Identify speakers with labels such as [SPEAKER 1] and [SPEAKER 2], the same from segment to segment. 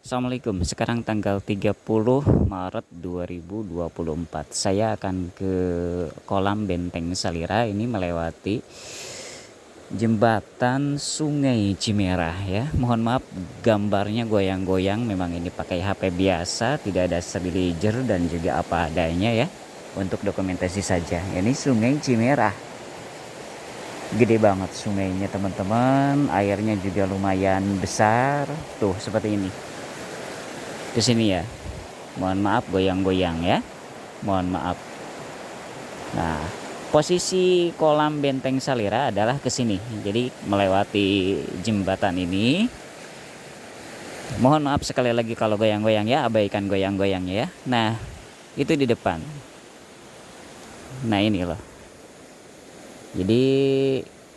[SPEAKER 1] Assalamualaikum. Sekarang tanggal 30 Maret 2024. Saya akan ke kolam Benteng Salira ini melewati jembatan Sungai Cimerah ya. Mohon maaf gambarnya goyang-goyang, memang ini pakai HP biasa, tidak ada stabilizer dan juga apa adanya ya. Untuk dokumentasi saja. Ini Sungai Cimerah. Gede banget sungainya teman-teman, airnya juga lumayan besar. Tuh seperti ini. Ke sini ya. Mohon maaf goyang-goyang ya. Mohon maaf. Nah, posisi kolam Benteng Salira adalah ke sini. Jadi melewati jembatan ini. Mohon maaf sekali lagi kalau goyang-goyang ya, abaikan goyang-goyangnya ya. Nah, itu di depan. Nah, ini loh. Jadi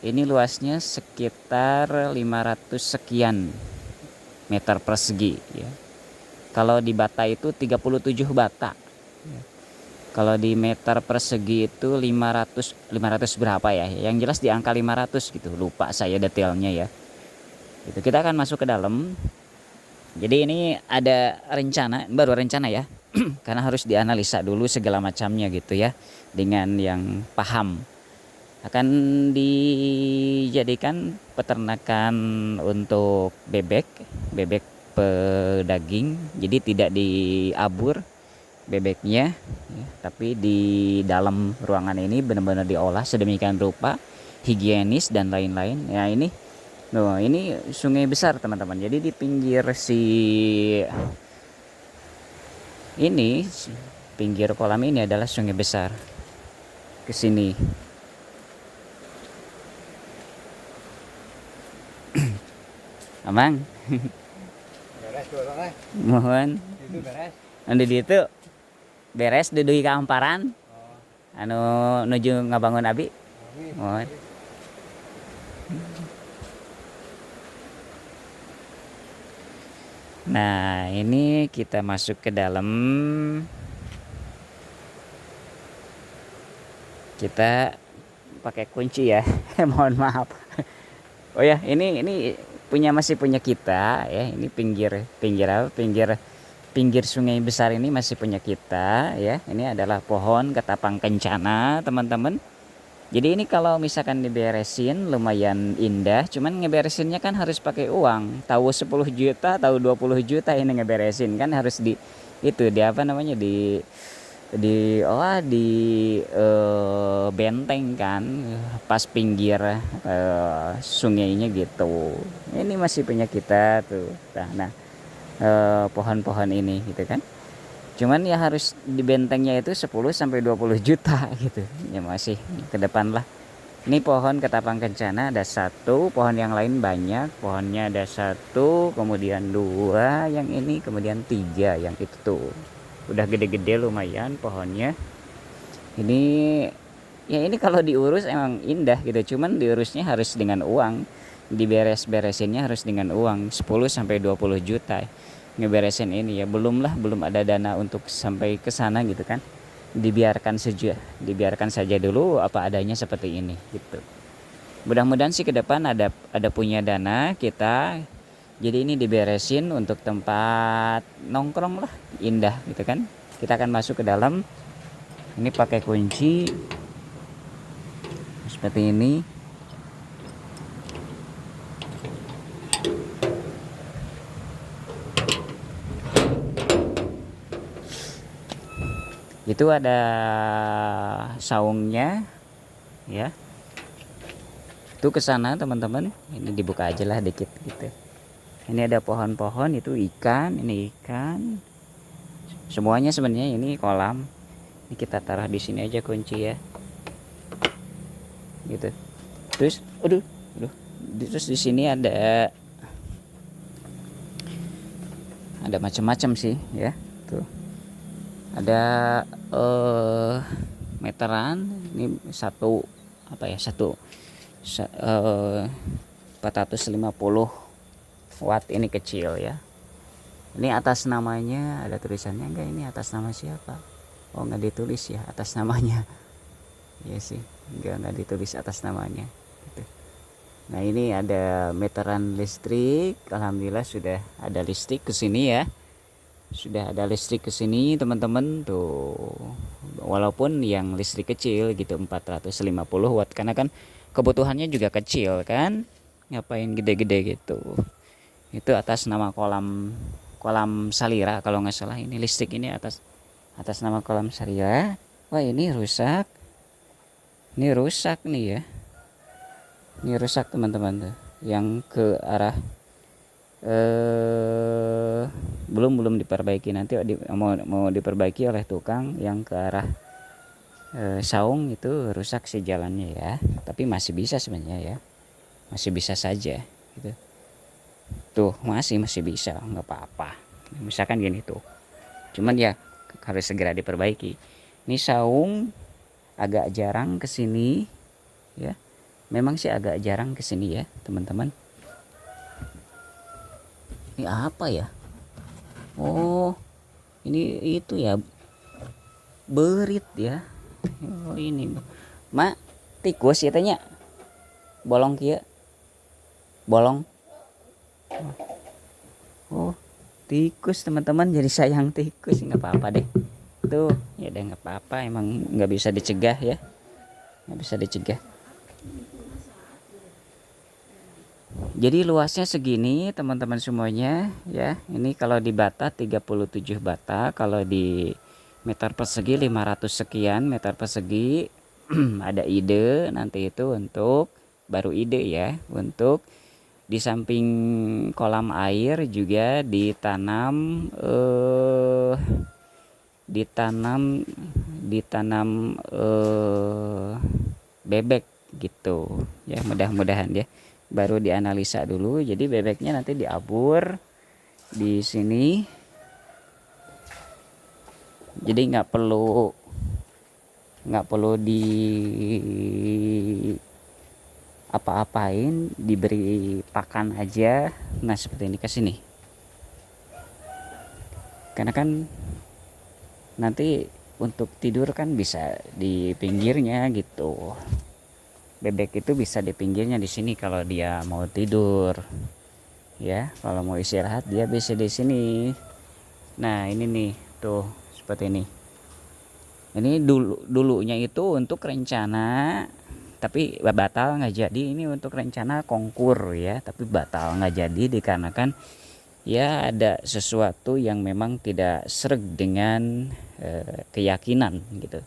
[SPEAKER 1] ini luasnya sekitar 500 sekian meter persegi ya. Kalau di bata itu 37 bata. Kalau di meter persegi itu 500 berapa ya? Yang jelas di angka 500 gitu. Lupa saya detailnya ya. Itu kita akan masuk ke dalam. Jadi ini ada rencana, baru rencana ya. Karena harus dianalisa dulu segala macamnya gitu ya. Dengan yang paham. Akan dijadikan peternakan untuk bebek pedaging, jadi tidak diabur bebeknya ya, tapi di dalam ruangan ini benar-benar diolah sedemikian rupa, higienis dan lain-lain ya. Ini sungai besar teman-teman, jadi di pinggir ini pinggir kolam ini adalah sungai besar. Ke sini Amang. Mohon anu di itu beres duduh ka hamparan anu nuju ngabangun abi. Mohon. Nah, ini kita masuk ke dalam. Kita pakai kunci ya. Mohon maaf. Oh ya, ini masih punya kita ya. Ini pinggir sungai besar ini masih punya kita ya. Ini adalah pohon ketapang kencana teman-teman. Jadi ini kalau misalkan diberesin lumayan indah, cuman ngeberesinnya kan harus pakai uang. Tahu 10 juta, tahu 20 juta ini ngeberesin kan, harus di itu di apa namanya di benteng kan pas pinggir sungainya gitu. Ini masih punya kita tuh. Nah, pohon-pohon ini gitu kan. Cuman ya harus di bentengnya itu 10 sampai 20 juta gitu. Ya masih ke depan lah. Ini pohon ketapang kencana ada satu, pohon yang lain banyak. Pohonnya ada satu, kemudian dua, yang ini kemudian tiga, yang itu tuh. Udah gede-gede lumayan pohonnya. Ini ya ini kalau diurus emang indah gitu, cuman diurusnya harus dengan uang. Diberes-beresinnya harus dengan uang 10 sampai 20 juta. Ngeberesin ini ya belum ada dana untuk sampai ke sana gitu kan. Dibiarkan saja dulu apa adanya seperti ini gitu. Mudah-mudahan sih ke depan ada punya dana kita. Jadi ini diberesin untuk tempat nongkrong lah, indah gitu kan. Kita akan masuk ke dalam. Ini pakai kunci seperti ini. Itu ada saungnya ya. Itu ke sana teman-teman. Ini dibuka aja lah dikit gitu. Ini ada pohon-pohon, itu ikan, ini ikan. Semuanya sebenarnya ini kolam. Ini kita taruh di sini aja kunci ya. Gitu. Terus terus di sini ada macam-macam sih ya. Tuh. Ada meteran, ini satu 450 watt, ini kecil ya. Ini atas namanya ada tulisannya enggak, ini atas nama siapa? Oh, nggak ditulis ya atas namanya. Iya sih, enggak ditulis atas namanya gitu. Nah ini ada meteran listrik, alhamdulillah sudah ada listrik ke sini ya. Sudah ada listrik ke sini teman-teman tuh. Walaupun yang listrik kecil gitu 450 watt karena kan kebutuhannya juga kecil kan. Ngapain gede-gede gitu. Itu atas nama kolam kolam Salira kalau nggak salah, ini listrik ini atas atas nama kolam Salira. Wah ini rusak. Ini rusak nih ya. Ini rusak teman-teman tuh. Yang ke arah belum diperbaiki, nanti mau diperbaiki oleh tukang yang ke arah Saung itu rusak sih jalannya ya, tapi masih bisa sebenarnya ya, masih bisa saja gitu. Tuh masih bisa, nggak apa-apa misalkan gini tuh, cuman ya harus segera diperbaiki. Ini Saung agak jarang kesini ya, memang sih agak jarang kesini ya teman-teman. Ini apa ya? Oh, ini itu ya, berit ya. Oh ini mak tikus ya tanya bolong kia bolong. Oh tikus teman-teman, jadi sayang tikus, nggak apa-apa deh tuh ya, deh nggak apa-apa, emang nggak bisa dicegah ya, nggak bisa dicegah. Jadi luasnya segini teman-teman semuanya ya. Ini kalau di bata 37 bata, kalau di meter persegi 500 sekian meter persegi. Ada ide nanti itu untuk baru ide ya, untuk di samping kolam air juga ditanam ditanam bebek gitu ya, mudah-mudahan ya. Baru dianalisa dulu, jadi bebeknya nanti diabur di sini, jadi nggak perlu di apa-apain, diberi pakan aja. Nah seperti ini ke sini, karena kan nanti untuk tidur kan bisa di pinggirnya gitu. Bebek itu bisa di pinggirnya di sini kalau dia mau tidur ya, kalau mau istirahat dia bisa di sini. Nah ini nih tuh seperti ini. Ini dulunya itu untuk rencana tapi batal nggak jadi. Ini untuk rencana konkur ya, tapi batal nggak jadi dikarenakan ya ada sesuatu yang memang tidak sereg dengan keyakinan gitu,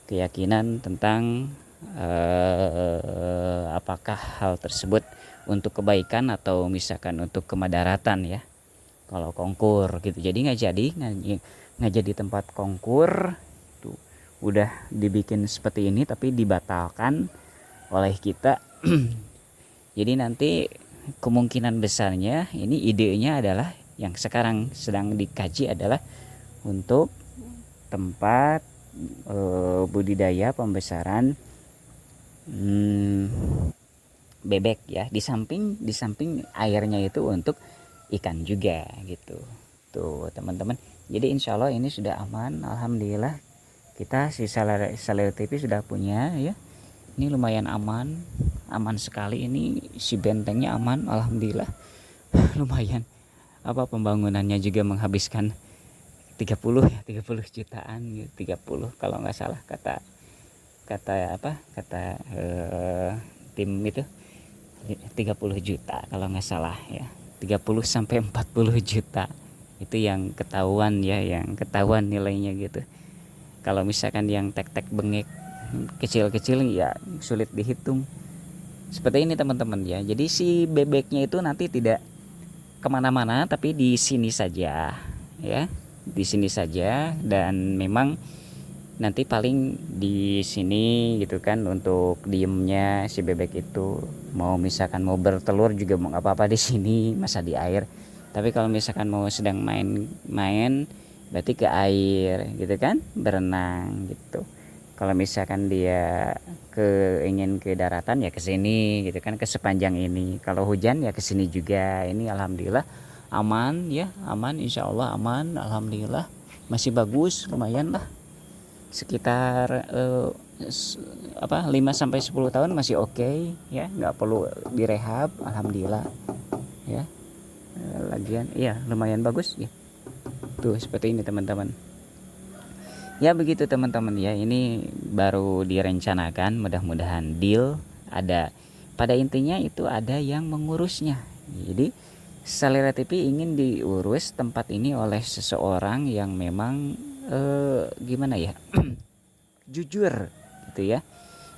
[SPEAKER 1] keyakinan tentang apakah hal tersebut untuk kebaikan atau misalkan untuk kemadaratan ya kalau konkur gitu. Jadi nggak jadi tempat konkur tuh, udah dibikin seperti ini tapi dibatalkan oleh kita. Jadi nanti kemungkinan besarnya ini idenya adalah yang sekarang sedang dikaji adalah untuk tempat budidaya pembesaran bebek ya, di samping airnya itu untuk ikan juga gitu tuh teman-teman. Jadi insya Allah ini sudah aman, alhamdulillah. Kita si Saleo TV sudah punya ya, ini lumayan aman sekali, ini si bentengnya aman alhamdulillah. Lumayan apa, pembangunannya juga menghabiskan 30 jutaan gitu, 30 kalau nggak salah kata tim itu 30 juta kalau nggak salah ya, 30 sampai 40 juta itu yang ketahuan ya, yang ketahuan nilainya gitu. Kalau misalkan yang tek-tek bengek kecil-kecil ya sulit dihitung. Seperti ini teman-teman ya, jadi si bebeknya itu nanti tidak kemana-mana tapi di sini saja ya, di sini saja. Dan memang nanti paling di sini gitu kan untuk diemnya si bebek itu. Mau misalkan mau bertelur juga mau nggak apa-apa di sini, masa di air. Tapi kalau misalkan mau sedang main berarti ke air gitu kan, berenang gitu. Kalau misalkan dia ingin ke daratan ya ke sini gitu kan, ke sepanjang ini. Kalau hujan ya ke sini juga. Ini alhamdulillah aman ya, aman, insya Allah aman, alhamdulillah. Masih bagus, lumayan lah, sekitar 5 sampai 10 tahun masih oke, ya, nggak perlu direhab, alhamdulillah ya. Lagian iya lumayan bagus ya. Tuh seperti ini teman-teman. Ya begitu teman-teman ya, ini baru direncanakan, mudah-mudahan deal. Ada, pada intinya itu ada yang mengurusnya. Jadi Salira TV ingin diurus tempat ini oleh seseorang yang memang gimana ya, jujur gitu ya,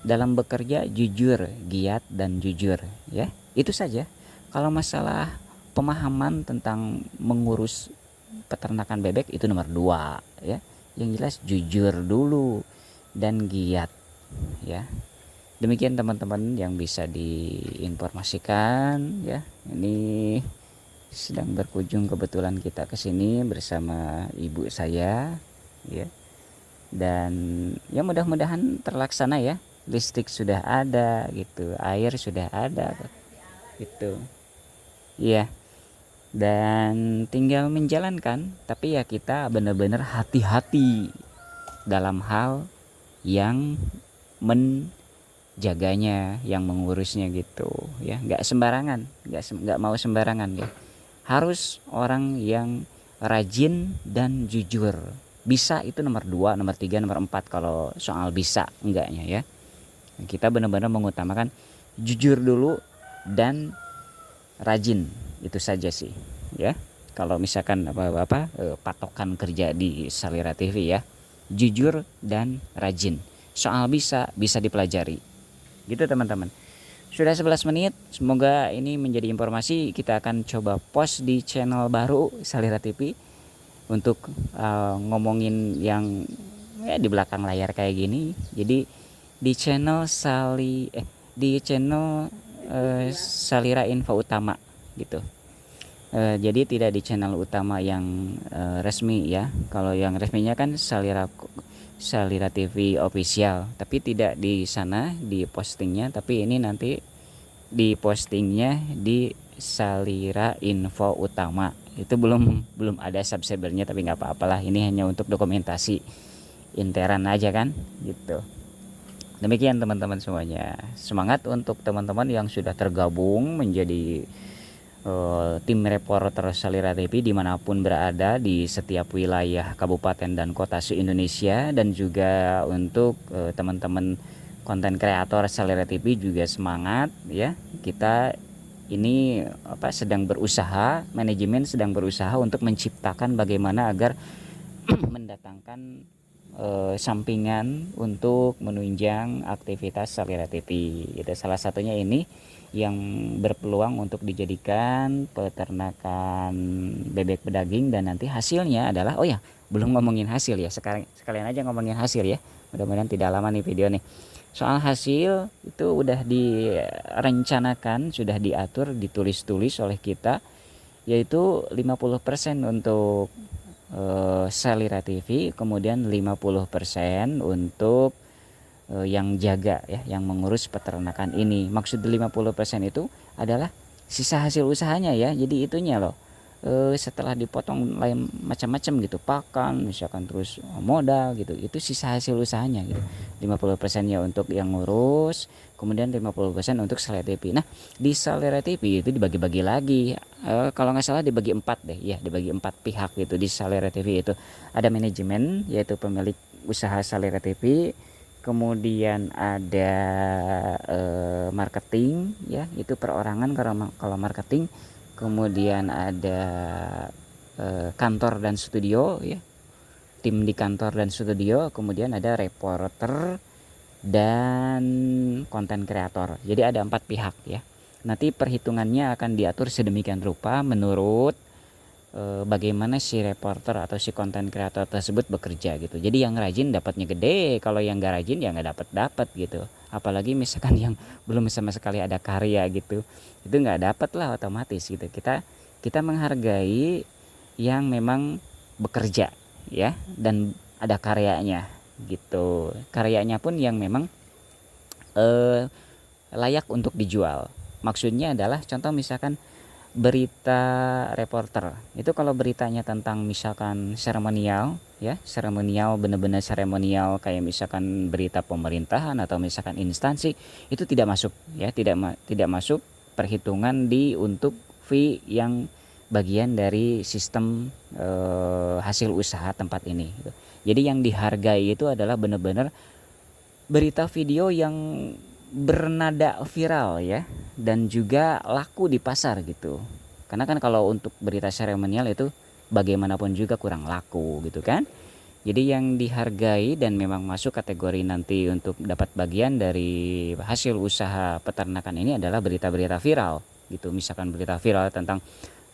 [SPEAKER 1] dalam bekerja jujur, giat dan jujur ya, itu saja. Kalau masalah pemahaman tentang mengurus peternakan bebek itu nomor 2 ya, yang jelas jujur dulu dan giat ya. Demikian teman-teman yang bisa diinformasikan ya. Ini sedang berkunjung kebetulan kita ke sini bersama ibu saya ya. Dan ya mudah-mudahan terlaksana ya. Listrik sudah ada gitu, air sudah ada gitu. Iya. Dan tinggal menjalankan, tapi ya kita benar-benar hati-hati dalam hal yang menjaganya, yang mengurusnya gitu ya. Nggak sembarangan, nggak mau sembarangan ya. Harus orang yang rajin dan jujur. Bisa itu nomor 2, nomor 3, nomor 4 kalau soal bisa enggaknya ya. Kita benar-benar mengutamakan jujur dulu dan rajin, itu saja sih ya. Kalau misalkan patokan kerja di Salira TV ya, jujur dan rajin. Soal bisa dipelajari gitu teman-teman. Sudah 11 menit, semoga ini menjadi informasi. Kita akan coba post di channel baru Salira TV untuk ngomongin yang ya di belakang layar kayak gini. Jadi di channel Salira Info Utama gitu. Jadi tidak di channel utama yang resmi ya. Kalau yang resminya kan Salira TV official, tapi tidak di sana di postingnya, tapi ini nanti di postingnya di Salira Info Utama. Itu belum ada subscribernya, tapi nggak apa-apalah, ini hanya untuk dokumentasi interan aja kan gitu. Demikian teman-teman semuanya. Semangat untuk teman-teman yang sudah tergabung menjadi tim reporter Salira TV dimanapun berada di setiap wilayah kabupaten dan kota se-Indonesia. Dan juga untuk teman-teman konten kreator Salira TV juga semangat ya. Kita ini sedang berusaha, manajemen sedang berusaha untuk menciptakan bagaimana agar mendatangkan sampingan untuk menunjang aktivitas Salira TV. Itu salah satunya ini yang berpeluang untuk dijadikan peternakan bebek pedaging, dan nanti hasilnya adalah belum ngomongin hasil ya, sekalian aja ngomongin hasil ya. Mudah-mudahan tidak lama nih video nih. Soal hasil itu udah direncanakan, sudah diatur, ditulis-tulis oleh kita, yaitu 50% untuk Salira TV, kemudian 50% untuk yang jaga ya, yang mengurus peternakan ini. Maksud 50% itu adalah sisa hasil usahanya ya. Jadi itunya loh, setelah dipotong lain macam-macam gitu, pakan misalkan, terus modal gitu, itu sisa hasil usahanya gitu. 50%-nya untuk yang ngurus, kemudian 50% untuk Salira TV. Nah di Salira TV itu dibagi-bagi lagi, kalau nggak salah dibagi 4 deh ya, dibagi 4 pihak gitu. Di Salira TV itu ada manajemen, yaitu pemilik usaha Salira TV, kemudian ada marketing ya, itu perorangan kalau marketing, kemudian ada kantor dan studio ya, tim di kantor dan studio, kemudian ada reporter dan konten kreator. Jadi ada 4 pihak ya. Nanti perhitungannya akan diatur sedemikian rupa menurut bagaimana si reporter atau si konten kreator tersebut bekerja gitu. Jadi yang rajin dapatnya gede, kalau yang gak rajin ya nggak dapat gitu. Apalagi misalkan yang belum sama sekali ada karya gitu, itu nggak dapat lah otomatis gitu. Kita menghargai yang memang bekerja ya, dan ada karyanya gitu. Karyanya pun yang memang layak untuk dijual. Maksudnya adalah contoh misalkan berita reporter. Itu kalau beritanya tentang misalkan seremonial ya, seremonial benar-benar seremonial kayak misalkan berita pemerintahan atau misalkan instansi, itu tidak masuk ya, tidak masuk perhitungan di untuk fee yang bagian dari sistem hasil usaha tempat ini gitu. Jadi yang dihargai itu adalah benar-benar berita video yang bernada viral ya, dan juga laku di pasar gitu. Karena kan kalau untuk berita seremonial itu bagaimanapun juga kurang laku gitu kan. Jadi yang dihargai dan memang masuk kategori nanti untuk dapat bagian dari hasil usaha peternakan ini adalah berita-berita viral gitu. Misalkan berita viral tentang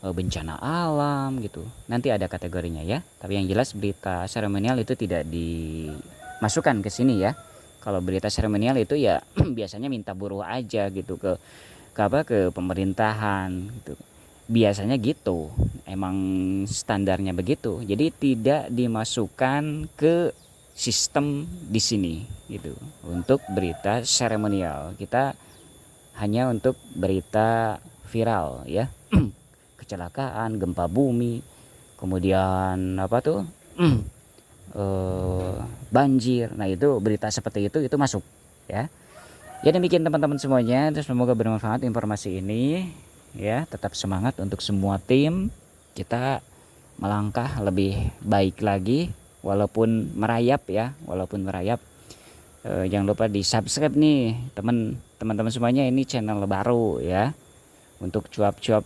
[SPEAKER 1] bencana alam gitu. Nanti ada kategorinya ya. Tapi yang jelas berita seremonial itu tidak dimasukkan ke sini ya. Kalau berita seremonial itu ya biasanya minta buruh aja gitu ke pemerintahan gitu. Biasanya gitu. Emang standarnya begitu. Jadi tidak dimasukkan ke sistem di sini gitu. Untuk berita seremonial, kita hanya untuk berita viral ya. Kecelakaan, gempa bumi, kemudian apa tuh? Banjir. Nah, itu berita seperti itu masuk ya. Ya demikian teman-teman semuanya, semoga bermanfaat informasi ini ya. Tetap semangat untuk semua tim. Kita melangkah lebih baik lagi walaupun merayap ya, jangan lupa di subscribe nih teman-teman semuanya, ini channel baru ya. Untuk cuap-cuap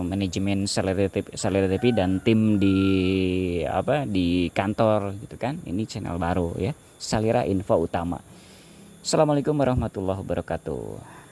[SPEAKER 1] manajemen Salera TV dan tim di kantor gitu kan. Ini channel baru ya, Salera Info Utama. Assalamualaikum warahmatullahi wabarakatuh.